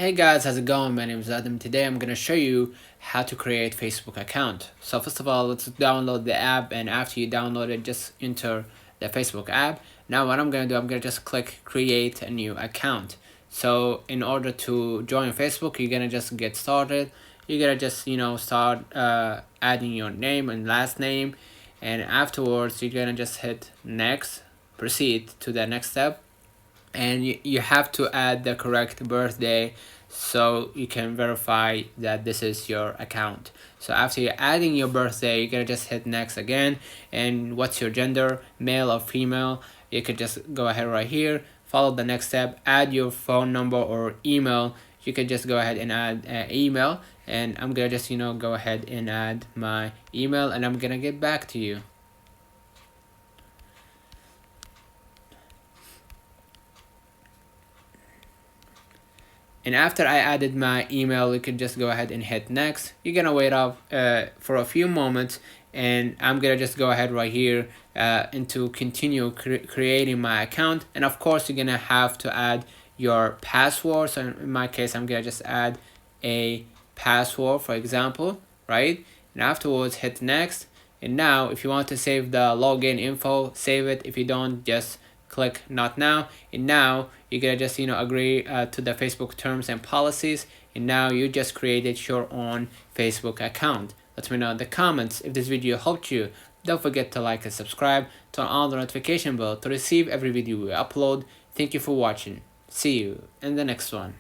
Hey guys, how's it going? My name is Adam. Today I'm gonna show you how to create Facebook account. So first of all, let's download the app, and after you download it, just enter the Facebook app. Now what I'm gonna do, I'm gonna just click create a new account. So in order to join Facebook, you're gonna just get started. You're gonna just start adding your name and last name, and afterwards you're gonna just hit next, proceed to the next step, and you have to add the correct birthday so you can verify that this is your account. So after you're adding your birthday, you're gonna just hit next again. And what's your gender, male or female? You could just go ahead right here, follow the next step, add your phone number or email. You could just go ahead and add an email, and I'm gonna just go ahead and add my email, and I'm gonna get back to you. And after I added my email, you can just go ahead and hit next. You're gonna wait up for a few moments, and I'm gonna just go ahead right here into continue creating my account. And of course, you're gonna have to add your password. So in my case, I'm gonna just add a password, for example, right? And afterwards, hit next. And now, if you want to save the login info, save it. If you don't, just click not now. And now you're gonna just agree to the Facebook terms and policies, and now you just created your own Facebook account. Let me know in the comments if this video helped you. Don't forget to like and subscribe, turn on the notification bell to receive every video we upload. Thank you for watching. See you in the next one.